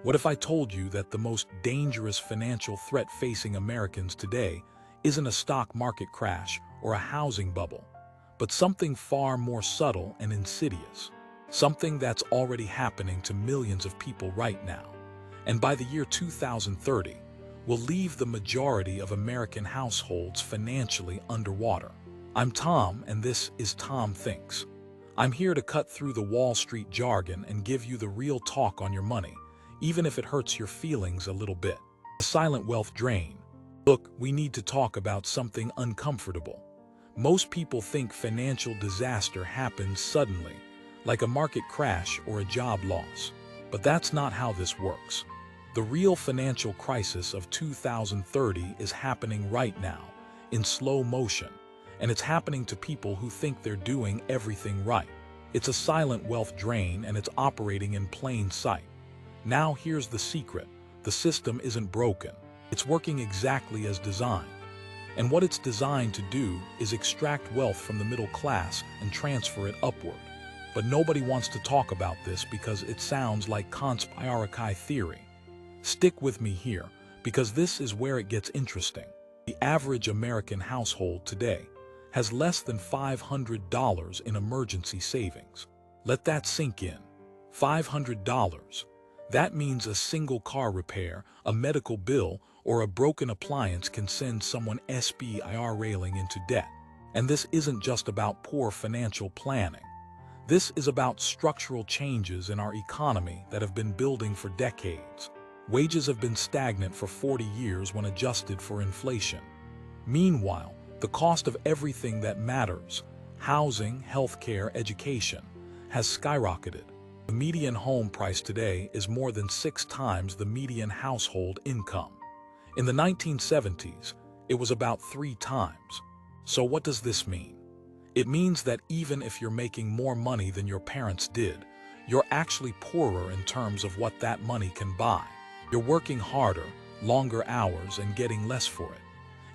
What if I told you that the most dangerous financial threat facing Americans today isn't a stock market crash or a housing bubble, but something far more subtle and insidious, something that's already happening to millions of people right now, and by the year 2030, will leave the majority of American households financially underwater. I'm Tom, and this is Tom Thinks. I'm here to cut through the Wall Street jargon and give you the real talk on your money, even if it hurts your feelings a little bit. The silent wealth drain. Look, we need to talk about something uncomfortable. Most people think financial disaster happens suddenly, like a market crash or a job loss. But that's not how this works. The real financial crisis of 2030 is happening right now, in slow motion, and it's happening to people who think they're doing everything right. It's a silent wealth drain, and it's operating in plain sight. Now here's the secret. The system isn't broken. It's working exactly as designed. And what it's designed to do is extract wealth from the middle class and transfer it upward. But nobody wants to talk about this because it sounds like conspiracy theory. Stick with me here, because this is where it gets interesting. The average American household today has less than $500 in emergency savings. Let that sink in. $500. That means a single car repair, a medical bill, or a broken appliance can send someone SBIR railing into debt. And this isn't just about poor financial planning. This is about structural changes in our economy that have been building for decades. Wages have been stagnant for 40 years when adjusted for inflation. Meanwhile, the cost of everything that matters, housing, healthcare, education, has skyrocketed. The median home price today is more than 6 times the median household income. In the 1970s, it was about 3 times. So what does this mean? It means that even if you're making more money than your parents did, you're actually poorer in terms of what that money can buy. You're working harder, longer hours, and getting less for it.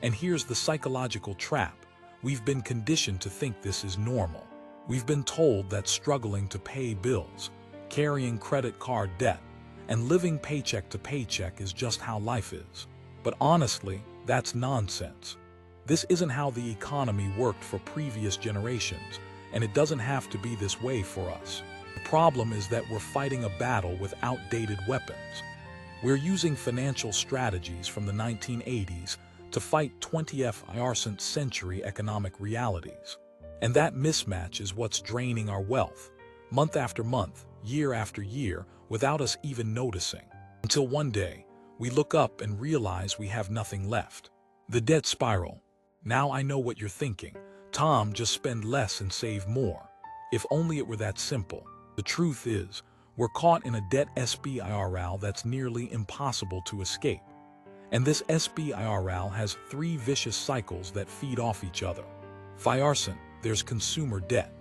And here's the psychological trap. We've been conditioned to think this is normal. We've been told that struggling to pay bills, carrying credit card debt, and living paycheck to paycheck is just how life is. But honestly, that's nonsense. This isn't how the economy worked for previous generations, and it doesn't have to be this way for us. The problem is that we're fighting a battle with outdated weapons. We're using financial strategies from the 1980s to fight 21st century economic realities. And that mismatch is what's draining our wealth, month after month, year after year, without us even noticing. Until one day, we look up and realize we have nothing left. The debt spiral. Now I know what you're thinking. Tom, just spend less and save more. If only it were that simple. The truth is, we're caught in a debt spiral that's nearly impossible to escape. And this spiral has 3 vicious cycles that feed off each other. First, there's consumer debt.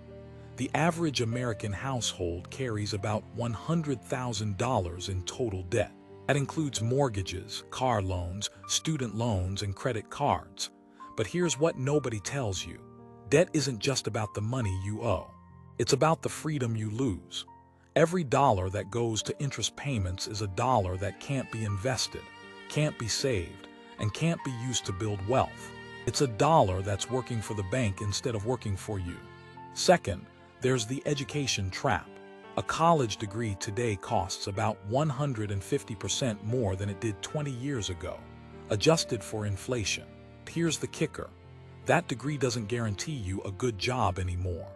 The average American household carries about $100,000 in total debt. That includes mortgages, car loans, student loans, and credit cards. But here's what nobody tells you. Debt isn't just about the money you owe. It's about the freedom you lose. Every dollar that goes to interest payments is a dollar that can't be invested, can't be saved, and can't be used to build wealth. It's a dollar that's working for the bank instead of working for you. Second, there's the education trap. A college degree today costs about 150% more than it did 20 years ago, adjusted for inflation. Here's the kicker. That degree doesn't guarantee you a good job anymore.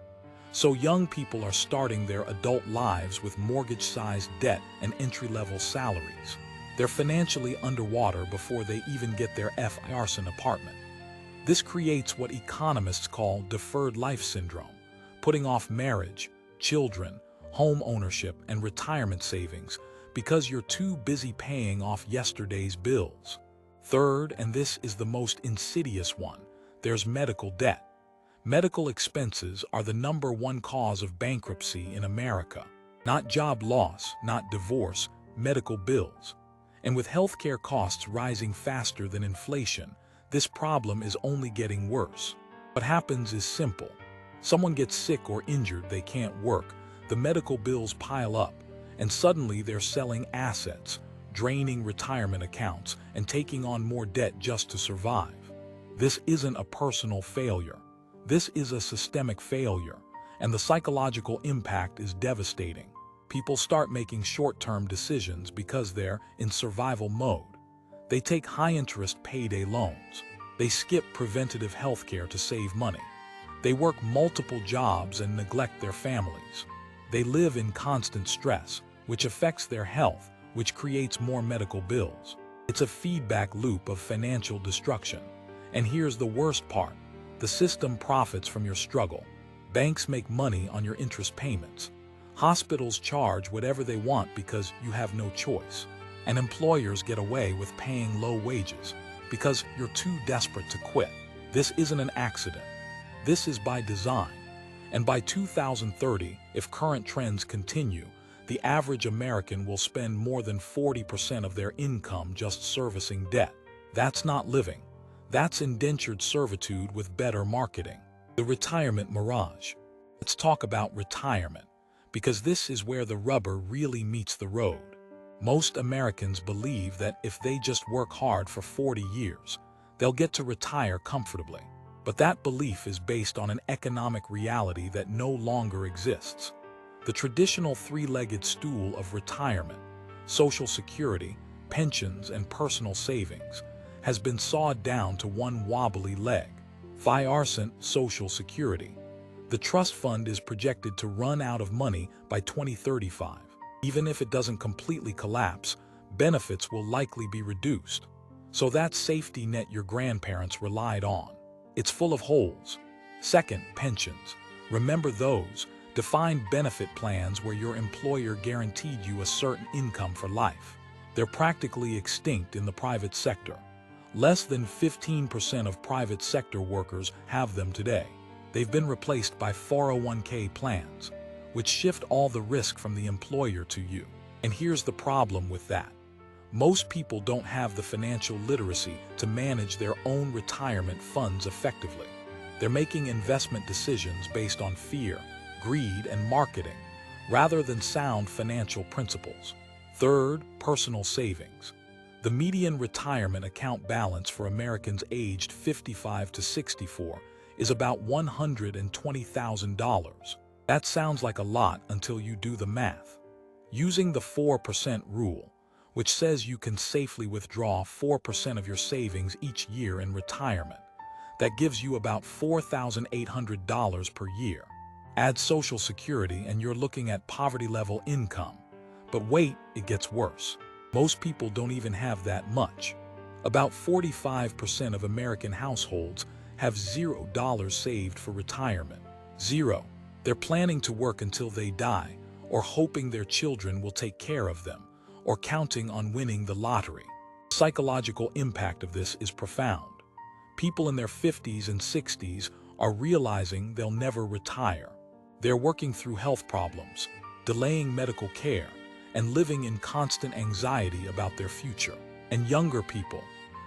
So young people are starting their adult lives with mortgage-sized debt and entry-level salaries. They're financially underwater before they even get their first apartment. This creates what economists call deferred life syndrome, putting off marriage, children, home ownership, and retirement savings because you're too busy paying off yesterday's bills. Third, and this is the most insidious one, there's medical debt. Medical expenses are the #1 cause of bankruptcy in America. Not job loss, not divorce, medical bills. And with healthcare costs rising faster than inflation, this problem is only getting worse. What happens is simple. Someone gets sick or injured, they can't work, the medical bills pile up, and suddenly they're selling assets, draining retirement accounts, and taking on more debt just to survive. This isn't a personal failure. This is a systemic failure, and the psychological impact is devastating. People start making short-term decisions because they're in survival mode. They take high-interest payday loans. They skip preventative health care to save money. They work multiple jobs and neglect their families. They live in constant stress, which affects their health, which creates more medical bills. It's a feedback loop of financial destruction. And here's the worst part. The system profits from your struggle. Banks make money on your interest payments. Hospitals charge whatever they want because you have no choice. And employers get away with paying low wages because you're too desperate to quit. This isn't an accident. This is by design. And by 2030, if current trends continue, the average American will spend more than 40% of their income just servicing debt. That's not living. That's indentured servitude with better marketing. The retirement mirage. Let's talk about retirement, because this is where the rubber really meets the road. Most Americans believe that if they just work hard for 40 years, they'll get to retire comfortably. But that belief is based on an economic reality that no longer exists. The traditional three-legged stool of retirement, Social Security, pensions, and personal savings, has been sawed down to one wobbly leg, 5% Social Security. The trust fund is projected to run out of money by 2035. Even if it doesn't completely collapse, benefits will likely be reduced. So that safety net your grandparents relied on, it's full of holes. Second, pensions. Remember those defined benefit plans where your employer guaranteed you a certain income for life. They're practically extinct in the private sector. Less than 15% of private sector workers have them today. They've been replaced by 401k plans, which shift all the risk from the employer to you. And here's the problem with that. Most people don't have the financial literacy to manage their own retirement funds effectively. They're making investment decisions based on fear, greed, and marketing, rather than sound financial principles. Third, personal savings. The median retirement account balance for Americans aged 55 to 64 is about $120,000. That sounds like a lot until you do the math. Using the 4% rule, which says you can safely withdraw 4% of your savings each year in retirement, that gives you about $4,800 per year. Add Social Security and you're looking at poverty-level income. But wait, it gets worse. Most people don't even have that much. About 45% of American households have $0 saved for retirement. Zero. They're planning to work until they die, or hoping their children will take care of them, or counting on winning the lottery. The psychological impact of this is profound. People in their 50s and 60s are realizing they'll never retire. They're working through health problems, delaying medical care, and living in constant anxiety about their future. And younger people,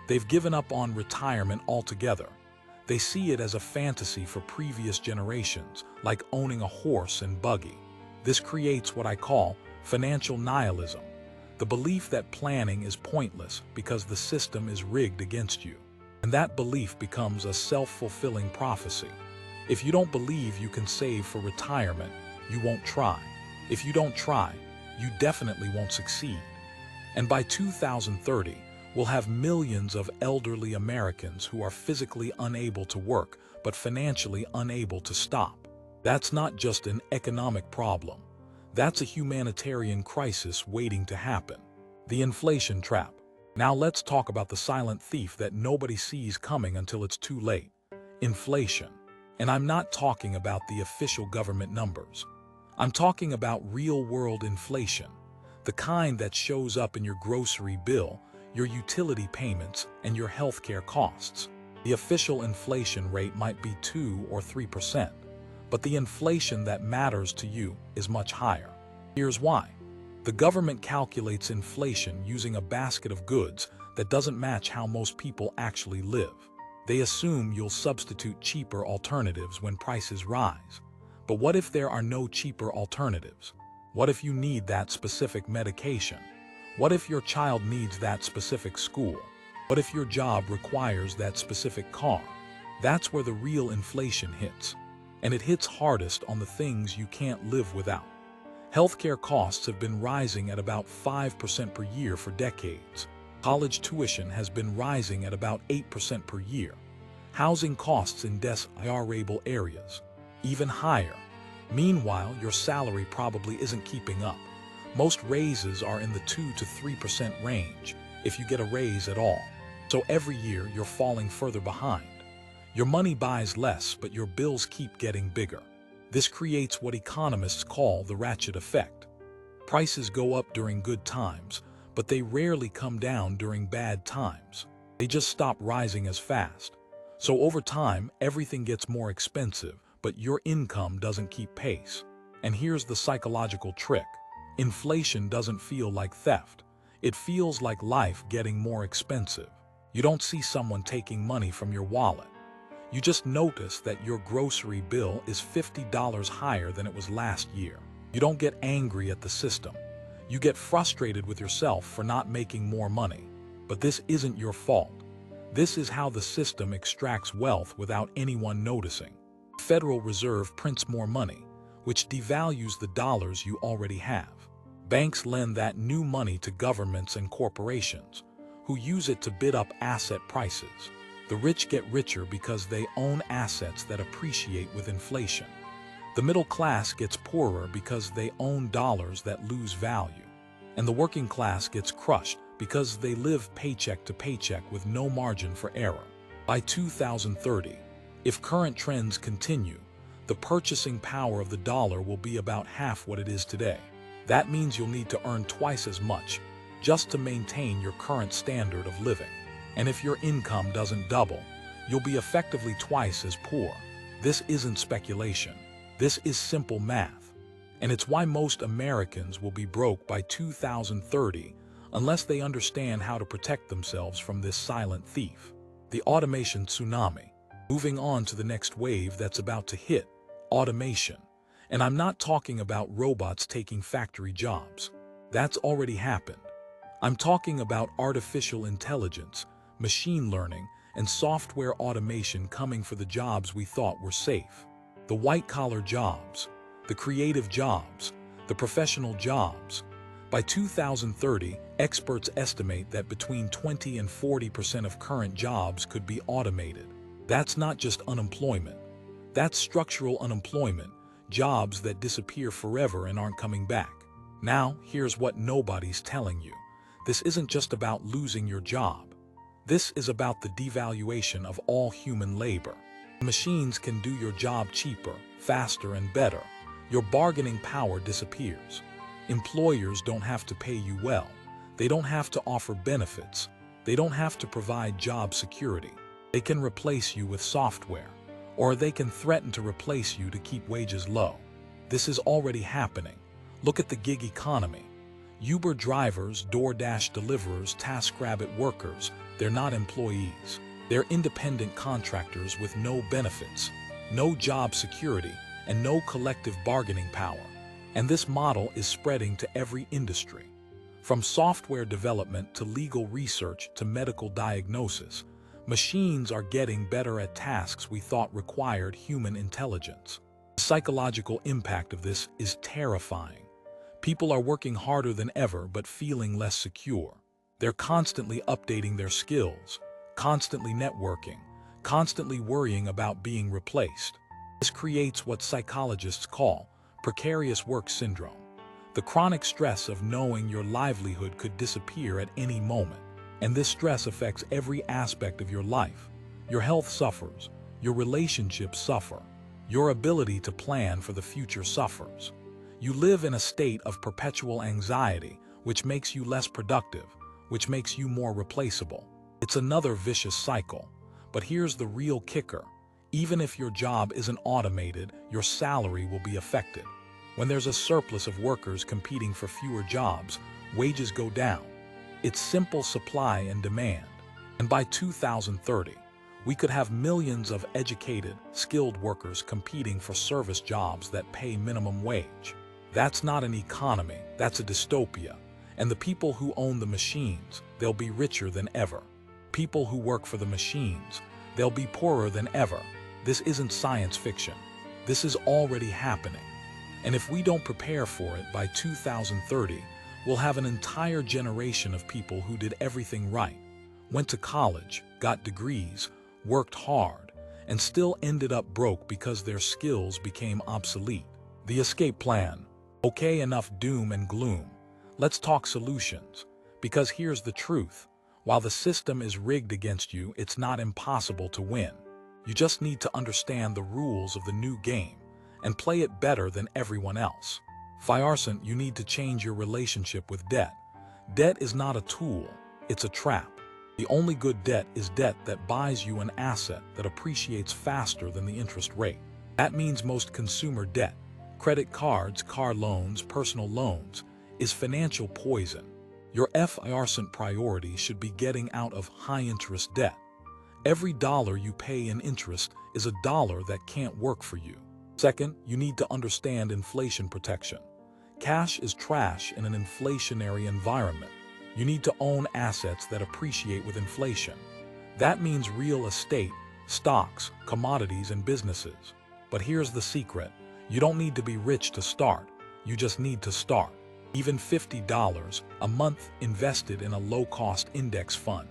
they've given up on retirement altogether. They see it as a fantasy for previous generations, like owning a horse and buggy. This creates what I call financial nihilism, the belief that planning is pointless because the system is rigged against you. And that belief becomes a self-fulfilling prophecy. If you don't believe you can save for retirement, you won't try. If you don't try, you definitely won't succeed. And by 2030, we'll have millions of elderly Americans who are physically unable to work, but financially unable to stop. That's not just an economic problem. That's a humanitarian crisis waiting to happen. The inflation trap. Now let's talk about the silent thief that nobody sees coming until it's too late. Inflation. And I'm not talking about the official government numbers. I'm talking about real-world inflation, the kind that shows up in your grocery bill, your utility payments, and your healthcare costs. The official inflation rate might be 2 or 3%, but the inflation that matters to you is much higher. Here's why. The government calculates inflation using a basket of goods that doesn't match how most people actually live. They assume you'll substitute cheaper alternatives when prices rise. But what if there are no cheaper alternatives? What if you need that specific medication? What if your child needs that specific school? What if your job requires that specific car? That's where the real inflation hits. And it hits hardest on the things you can't live without. Healthcare costs have been rising at about 5% per year for decades. College tuition has been rising at about 8% per year. Housing costs in desirable areas, even higher. Meanwhile, your salary probably isn't keeping up. Most raises are in the 2 to 3% range, if you get a raise at all. So every year you're falling further behind. Your money buys less, but your bills keep getting bigger. This creates what economists call the ratchet effect. Prices go up during good times, but they rarely come down during bad times. They just stop rising as fast. So over time, everything gets more expensive, but your income doesn't keep pace. And here's the psychological trick. Inflation doesn't feel like theft. It feels like life getting more expensive. You don't see someone taking money from your wallet. You just notice that your grocery bill is $50 higher than it was last year. You don't get angry at the system. You get frustrated with yourself for not making more money. But this isn't your fault. This is how the system extracts wealth without anyone noticing. The Federal Reserve prints more money, which devalues the dollars you already have. Banks lend that new money to governments and corporations, who use it to bid up asset prices. The rich get richer because they own assets that appreciate with inflation. The middle class gets poorer because they own dollars that lose value. And the working class gets crushed because they live paycheck to paycheck with no margin for error. By 2030, if current trends continue, the purchasing power of the dollar will be about half what it is today. That means you'll need to earn twice as much just to maintain your current standard of living. And if your income doesn't double, you'll be effectively twice as poor. This isn't speculation. This is simple math. And it's why most Americans will be broke by 2030 unless they understand how to protect themselves from this silent thief. The automation tsunami. Moving on to the next wave that's about to hit, automation. And I'm not talking about robots taking factory jobs. That's already happened. I'm talking about artificial intelligence, machine learning, and software automation coming for the jobs we thought were safe. The white-collar jobs, the creative jobs, the professional jobs. By 2030, experts estimate that between 20 and 40% of current jobs could be automated. That's not just unemployment. That's structural unemployment, jobs that disappear forever and aren't coming back. Now, here's what nobody's telling you. This isn't just about losing your job. This is about the devaluation of all human labor. Machines can do your job cheaper, faster, and better. Your bargaining power disappears. Employers don't have to pay you well. They don't have to offer benefits. They don't have to provide job security. They can replace you with software, or they can threaten to replace you to keep wages low. This is already happening. Look at the gig economy. Uber drivers, DoorDash deliverers, TaskRabbit workers, they're not employees. They're independent contractors with no benefits, no job security, and no collective bargaining power. And this model is spreading to every industry. From software development to legal research to medical diagnosis, machines are getting better at tasks we thought required human intelligence. The psychological impact of this is terrifying. People are working harder than ever but feeling less secure. They're constantly updating their skills, constantly networking, constantly worrying about being replaced. This creates what psychologists call precarious work syndrome, the chronic stress of knowing your livelihood could disappear at any moment. And this stress affects every aspect of your life. Your health suffers, your relationships suffer, your ability to plan for the future suffers. You live in a state of perpetual anxiety, which makes you less productive, which makes you more replaceable. It's another vicious cycle. But here's the real kicker. Even if your job isn't automated, your salary will be affected. When there's a surplus of workers competing for fewer jobs, wages go down. It's simple supply and demand. And by 2030, we could have millions of educated, skilled workers competing for service jobs that pay minimum wage. That's not an economy, that's a dystopia. And the people who own the machines, they'll be richer than ever. People who work for the machines, they'll be poorer than ever. This isn't science fiction. This is already happening. And if we don't prepare for it by 2030, we'll have an entire generation of people who did everything right, went to college, got degrees, worked hard, and still ended up broke because their skills became obsolete. The escape plan. Okay, enough doom and gloom. Let's talk solutions. Because here's the truth. While the system is rigged against you, it's not impossible to win. You just need to understand the rules of the new game and play it better than everyone else. Fiarcent, you need to change your relationship with debt. Debt is not a tool, it's a trap. The only good debt is debt that buys you an asset that appreciates faster than the interest rate. That means most consumer debt, credit cards, car loans, personal loans, is financial poison. Your fiarcent priority should be getting out of high-interest debt. Every dollar you pay in interest is a dollar that can't work for you. Second, you need to understand inflation protection. Cash is trash in an inflationary environment. You need to own assets that appreciate with inflation. That means real estate, stocks, commodities, and businesses. But here's the secret. You don't need to be rich to start. You just need to start. Even $50 a month invested in a low-cost index fund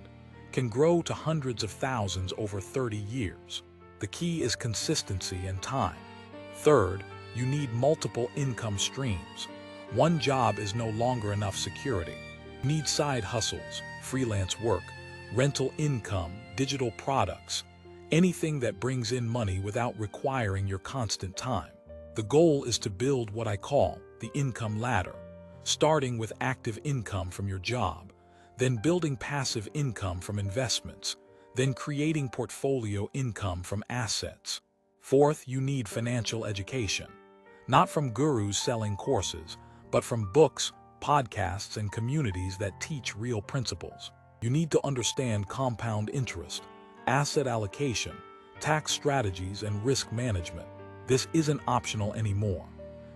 can grow to hundreds of thousands over 30 years. The key is consistency and time. Third, you need multiple income streams. One job is no longer enough security. You need side hustles, freelance work, rental income, digital products, anything that brings in money without requiring your constant time. The goal is to build what I call the income ladder, starting with active income from your job, then building passive income from investments, then creating portfolio income from assets. Fourth, you need financial education, not from gurus selling courses, but from books, podcasts, and communities that teach real principles. You need to understand compound interest, asset allocation, tax strategies, and risk management. This isn't optional anymore.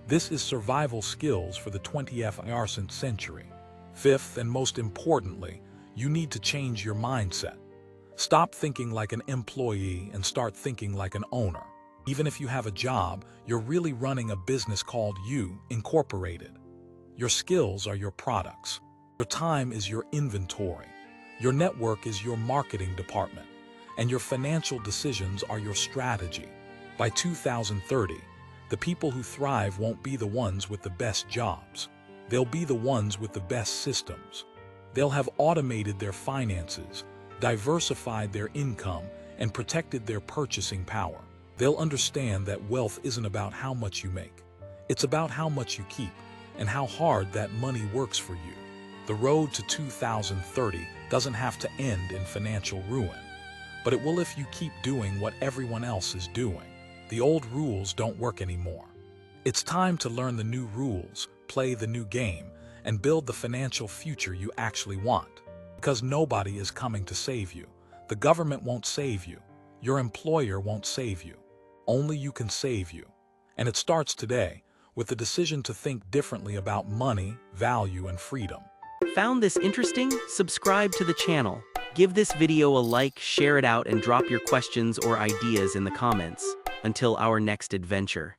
This is survival skills for the 21st century. Fifth, and most importantly, you need to change your mindset. Stop thinking like an employee and start thinking like an owner. Even if you have a job, you're really running a business called You Incorporated. Your skills are your products. Your time is your inventory. Your network is your marketing department. And your financial decisions are your strategy. By 2030, the people who thrive won't be the ones with the best jobs. They'll be the ones with the best systems. They'll have automated their finances, diversified their income, and protected their purchasing power. They'll understand that wealth isn't about how much you make. It's about how much you keep and how hard that money works for you. The road to 2030 doesn't have to end in financial ruin, but it will if you keep doing what everyone else is doing. The old rules don't work anymore. It's time to learn the new rules, play the new game, and build the financial future you actually want. Because nobody is coming to save you. The government won't save you. Your employer won't save you. Only you can save you. And it starts today with the decision to think differently about money, value, and freedom. Found this interesting? Subscribe to the channel. Give this video a like, share it out, and drop your questions or ideas in the comments. Until our next adventure.